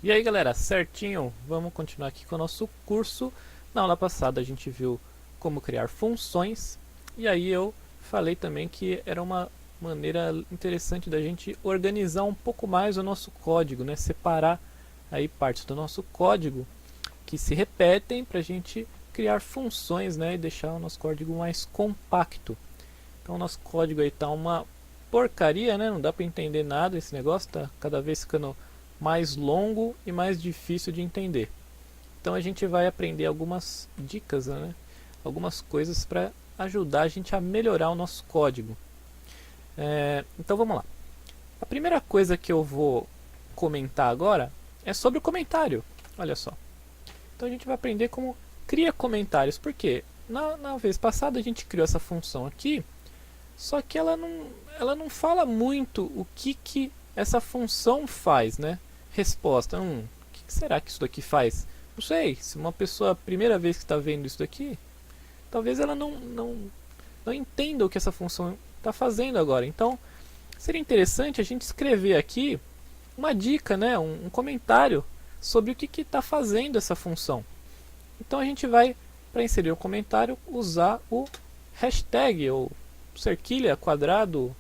E aí galera, certinho? Vamos continuar aqui com o nosso curso. Na aula passada a gente viu como criar funções e aí eu falei também que era uma maneira interessante da gente organizar um pouco mais o nosso código, né? Separar aí partes do nosso código que se repetem para a gente criar funções, né? E deixar o nosso código mais compacto. Então o nosso código aí está uma porcaria, né? Não dá para entender nada, esse negócio está cada vez ficando mais longo e mais difícil de entender. Então a gente vai aprender algumas dicas, né? Algumas coisas para ajudar a gente a melhorar o nosso código. Então vamos lá. A primeira coisa que eu vou comentar agora é sobre o comentário. Olha só. Então a gente vai aprender como cria comentários. Por quê? Na vez passada a gente criou essa função aqui, só que ela não fala muito o que essa função faz, né? Resposta, o que será que isso daqui faz? Não sei, se uma pessoa, a primeira vez que está vendo isso daqui, talvez ela não entenda o que essa função está fazendo agora. Então, seria interessante a gente escrever aqui uma dica, né? Um comentário sobre o que está fazendo essa função. Então a gente vai, para inserir o comentário, usar o hashtag, ou cerquilha, quadrado,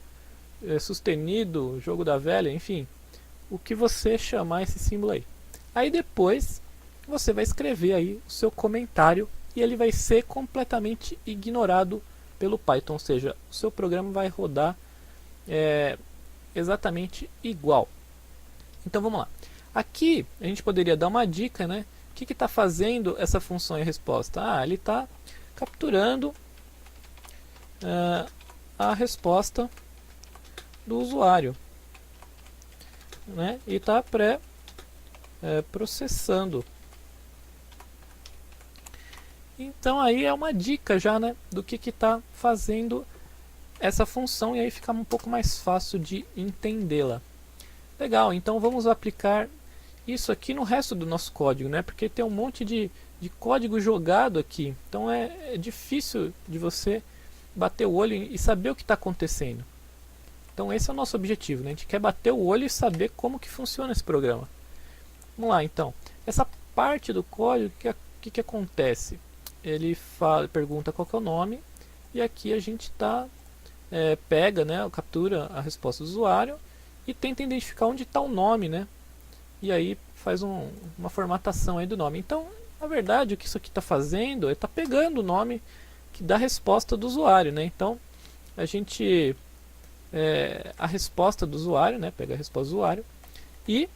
sustenido, jogo da velha, enfim, o que você chamar esse símbolo aí. Aí depois você vai escrever aí o seu comentário e ele vai ser completamente ignorado pelo Python, ou seja, o seu programa vai rodar exatamente igual. Então vamos lá. Aqui a gente poderia dar uma dica, né? O que está fazendo essa função e resposta? Ele está capturando a resposta do usuário, né? E está processando. Então aí é uma dica já, né, do que está fazendo essa função e aí fica um pouco mais fácil de entendê-la. Legal, então vamos aplicar isso aqui no resto do nosso código, né? Porque tem um monte de código jogado aqui, então é difícil de você bater o olho e saber o que está acontecendo. Então esse é o nosso objetivo, né? A gente quer bater o olho e saber como que funciona esse programa. Vamos lá então. Essa parte do código, o que acontece? Ele pergunta qual que é o nome e aqui a gente pega, né, captura a resposta do usuário e tenta identificar onde está o nome, né? E aí faz uma formatação aí do nome. Então, na verdade, o que isso aqui está fazendo é está pegando o nome que dá a resposta do usuário, né? Então, a gente a resposta do usuário, né? Pega a resposta do usuário e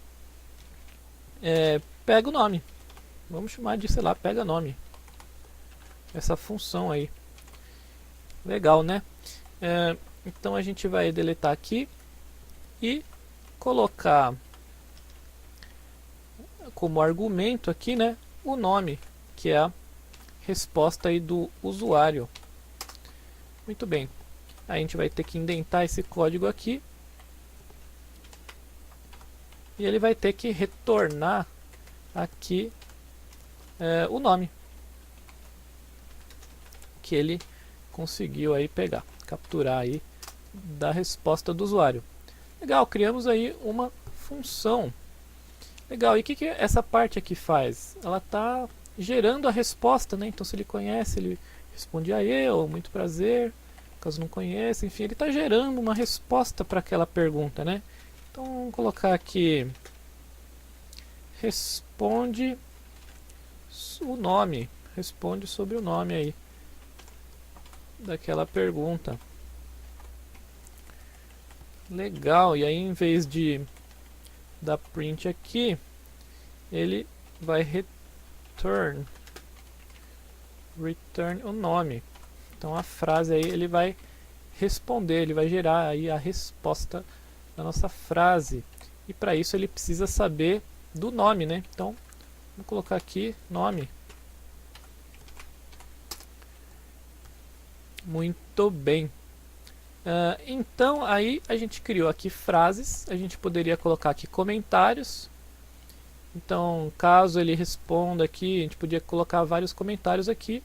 pega o nome. Vamos chamar de, sei lá, pega nome. Essa função aí. Legal, né? Então a gente vai deletar aqui e colocar como argumento aqui, né, o nome, que é a resposta aí do usuário. Muito bem. A gente vai ter que indentar esse código aqui. E ele vai ter que retornar aqui o nome que ele conseguiu aí pegar, capturar aí da resposta do usuário. Legal, criamos aí uma função. Legal, e o que essa parte aqui faz? Ela está gerando a resposta, né? Então se ele conhece, ele responde a eu, muito prazer. Caso não conheça, enfim, ele está gerando uma resposta para aquela pergunta, né? Então vamos colocar aqui responde o nome, responde sobre o nome aí daquela pergunta. Legal, e aí em vez de dar print aqui, ele vai return o nome. Então a frase aí ele vai responder, ele vai gerar aí a resposta da nossa frase. E para isso ele precisa saber do nome, né? Então vou colocar aqui nome. Muito bem. Então aí a gente criou aqui frases, a gente poderia colocar aqui comentários. Então caso ele responda aqui, a gente podia colocar vários comentários aqui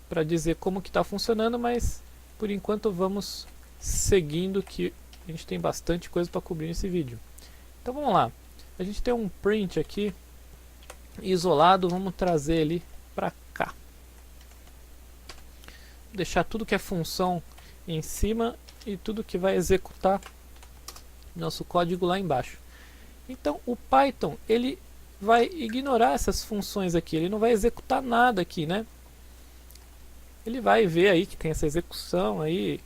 para dizer como que está funcionando, mas por enquanto vamos seguindo que a gente tem bastante coisa para cobrir nesse vídeo. Então vamos lá. a gente tem um print aqui isolado, vamos trazer ele para cá. Deixar tudo que é função em cima e tudo que vai executar nosso código lá embaixo. Então o Python ele vai ignorar essas funções aqui, ele não vai executar nada aqui, né? Ele vai ver aí que tem essa execução aí,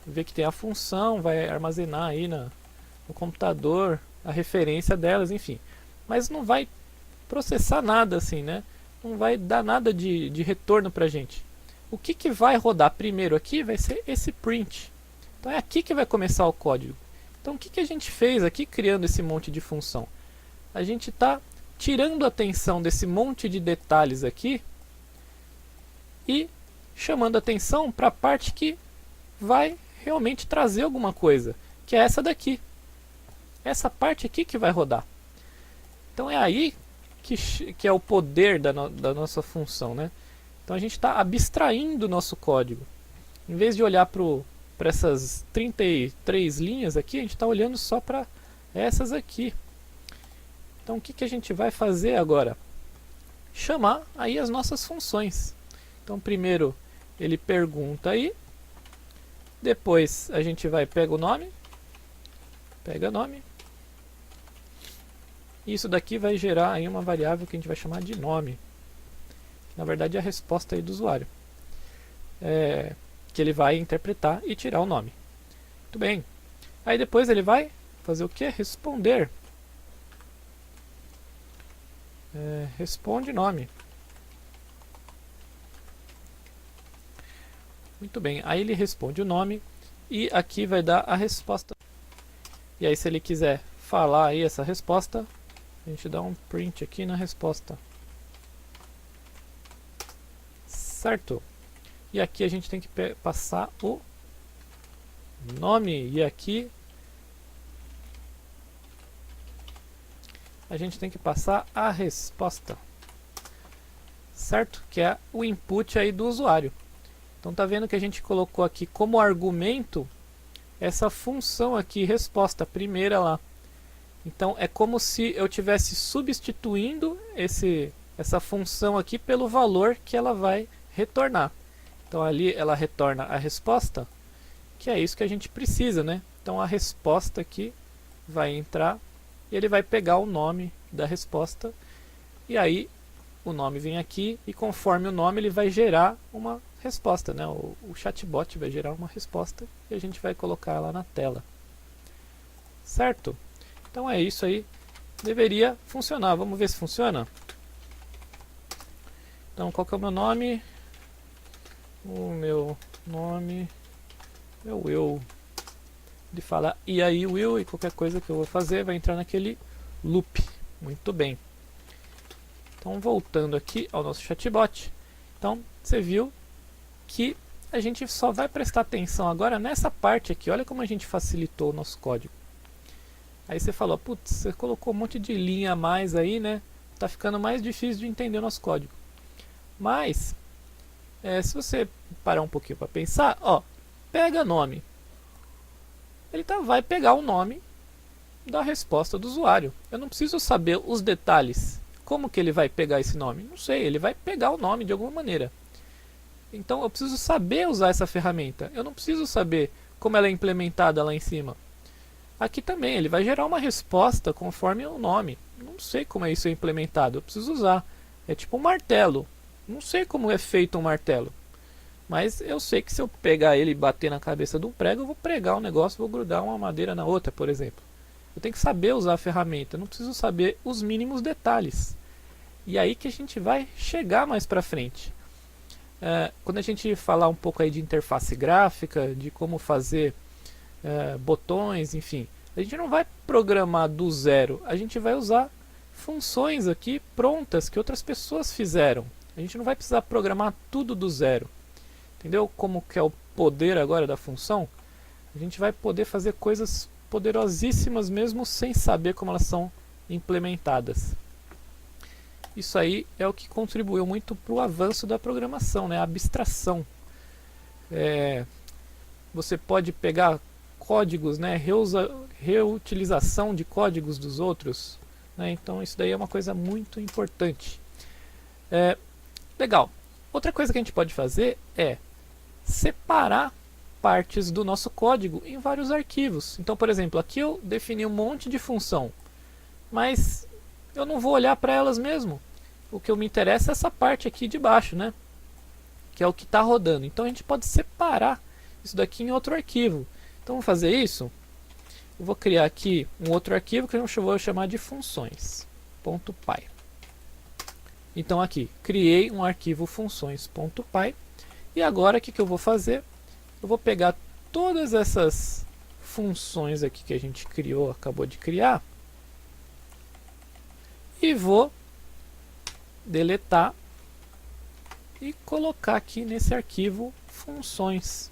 ver que tem a função, vai armazenar aí no computador a referência delas, enfim. Mas não vai processar nada assim, né? Não vai dar nada de retorno pra gente. O que vai rodar primeiro aqui vai ser esse print. Então é aqui que vai começar o código. Então o que a gente fez aqui criando esse monte de função? A gente está tirando a atenção desse monte de detalhes aqui e chamando a atenção para a parte que vai realmente trazer alguma coisa, que é essa daqui. Essa parte aqui que vai rodar. Então é aí que é o poder da nossa função, né? Então a gente está abstraindo o nosso código. Em vez de olhar para essas 33 linhas aqui, a gente está olhando só para essas aqui. Então o que a gente vai fazer agora? Chamar aí as nossas funções. Então primeiro ele pergunta aí, depois a gente vai pegar o nome, pega nome. Isso daqui vai gerar aí uma variável que a gente vai chamar de nome. Na verdade é a resposta aí do usuário. Que ele vai interpretar e tirar o nome. Muito bem. Aí depois ele vai fazer o que? Responder. Responde nome. Muito bem. Aí ele responde o nome e aqui vai dar a resposta. E aí se ele quiser falar aí essa resposta, a gente dá um print aqui na resposta. Certo? E aqui a gente tem que passar o nome. E aqui a gente tem que passar a resposta. Certo? Que é o input aí do usuário. Então tá vendo que a gente colocou aqui como argumento essa função aqui, resposta, primeira lá. Então é como se eu estivesse substituindo essa função aqui pelo valor que ela vai retornar. Então ali ela retorna a resposta, que é isso que a gente precisa, né? Então a resposta aqui vai entrar e ele vai pegar o nome da resposta e aí o nome vem aqui e conforme o nome ele vai gerar uma resposta, né? O chatbot vai gerar uma resposta e a gente vai colocar lá na tela. Certo? Então é isso aí. Deveria funcionar. Vamos ver se funciona. Então qual que é o meu nome? O meu nome é Will. Ele fala e aí Will e qualquer coisa que eu vou fazer vai entrar naquele loop. Muito bem. Então voltando aqui ao nosso chatbot. Então você viu que a gente só vai prestar atenção agora nessa parte aqui. Olha como a gente facilitou o nosso código. Aí você falou, putz, você colocou um monte de linha a mais aí, né? Tá ficando mais difícil de entender o nosso código. Mas se você parar um pouquinho para pensar, ó, pega nome. Ele vai pegar o nome da resposta do usuário. Eu não preciso saber os detalhes. Como que ele vai pegar esse nome? Não sei, ele vai pegar o nome de alguma maneira. Então eu preciso saber usar essa ferramenta. Eu não preciso saber como ela é implementada lá em cima. Aqui também, ele vai gerar uma resposta conforme o nome. Não sei como isso é implementado, eu preciso usar. É tipo um martelo. Não sei como é feito um martelo. Mas eu sei que se eu pegar ele e bater na cabeça de um prego, eu vou pregar um negócio, vou grudar uma madeira na outra, por exemplo. Eu tenho que saber usar a ferramenta, eu não preciso saber os mínimos detalhes. E aí que a gente vai chegar mais pra frente. Quando a gente falar um pouco aí de interface gráfica, de como fazer botões, enfim, a gente não vai programar do zero, a gente vai usar funções aqui prontas que outras pessoas fizeram. A gente não vai precisar programar tudo do zero. Entendeu como que é o poder agora da função? A gente vai poder fazer coisas poderosíssimas mesmo sem saber como elas são implementadas. Isso aí é o que contribuiu muito para o avanço da programação, né? A abstração. Você pode pegar códigos, né, reutilização de códigos dos outros, né, então isso daí é uma coisa muito importante. Legal. Outra coisa que a gente pode fazer é separar partes do nosso código em vários arquivos. Então, por exemplo, aqui eu defini um monte de função, mas eu não vou olhar para elas mesmo. O que me interessa é essa parte aqui de baixo, né? Que é o que está rodando. Então a gente pode separar isso daqui em outro arquivo. Então vamos fazer isso. Eu vou criar aqui um outro arquivo que eu vou chamar de funções.py. Então aqui, criei um arquivo funções.py. E agora o que eu vou fazer? Eu vou pegar todas essas funções aqui que a gente criou, acabou de criar, e vou deletar e colocar aqui nesse arquivo funções.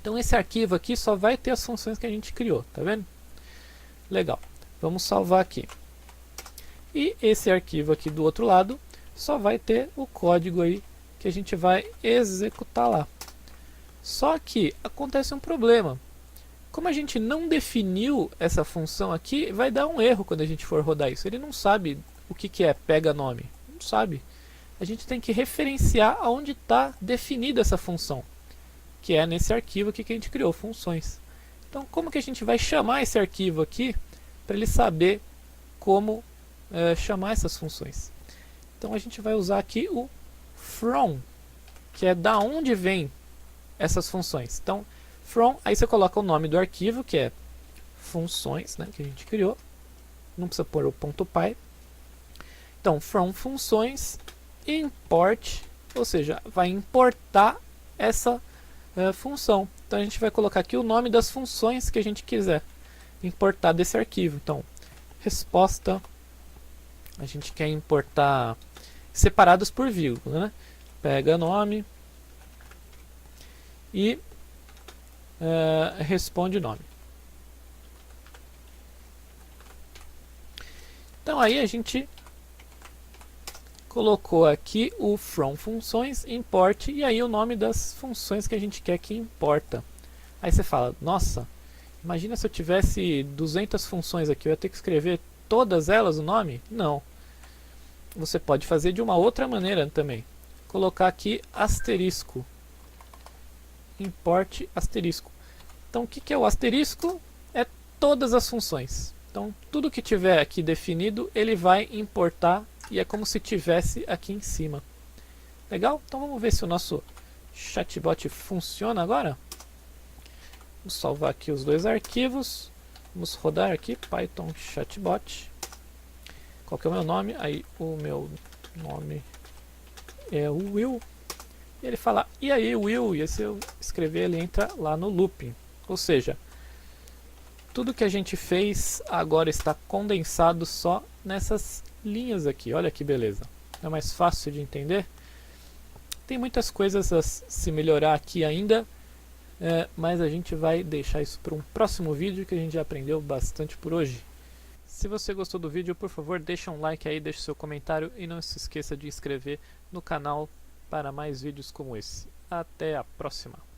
Então esse arquivo aqui só vai ter as funções que a gente criou, tá vendo? Legal, vamos salvar aqui. E esse arquivo aqui do outro lado só vai ter o código aí que a gente vai executar lá. Só que acontece um problema. Como a gente não definiu essa função aqui, vai dar um erro quando a gente for rodar isso. Ele não sabe o que é pega nome. Não sabe. A gente tem que referenciar aonde está definida essa função, que é nesse arquivo aqui que a gente criou, funções. Então, como que a gente vai chamar esse arquivo aqui para ele saber como chamar essas funções? Então, a gente vai usar aqui o from, que é da onde vem essas funções. Então, from, aí você coloca o nome do arquivo, que é funções, né, que a gente criou. Não precisa pôr o .py. Então, from funções import, ou seja, vai importar essa função. Então a gente vai colocar aqui o nome das funções que a gente quiser importar desse arquivo. Então, resposta, a gente quer importar separados por vírgula, né? Pega nome e responde nome. Então aí a gente colocou aqui o from funções, import, e aí o nome das funções que a gente quer que importa. Aí você fala, nossa, imagina se eu tivesse 200 funções aqui, eu ia ter que escrever todas elas o nome? Não. Você pode fazer de uma outra maneira também. Colocar aqui asterisco. Import asterisco. Então o que é o asterisco? É todas as funções. Então tudo que tiver aqui definido, ele vai importar e é como se tivesse aqui em cima. Legal? Então vamos ver se o nosso chatbot funciona agora. Vamos salvar aqui os dois arquivos. Vamos rodar aqui Python chatbot. Qual que é o meu nome? Aí o meu nome é o Will. E ele fala, e aí Will? E se eu escrever, ele entra lá no looping. Ou seja, tudo que a gente fez agora está condensado só nessas linhas aqui. Olha que beleza. É mais fácil de entender. Tem muitas coisas a se melhorar aqui ainda, mas a gente vai deixar isso para um próximo vídeo, que a gente já aprendeu bastante por hoje. Se você gostou do vídeo, por favor, deixa um like aí, deixe seu comentário e não se esqueça de inscrever no canal para mais vídeos como esse. Até a próxima!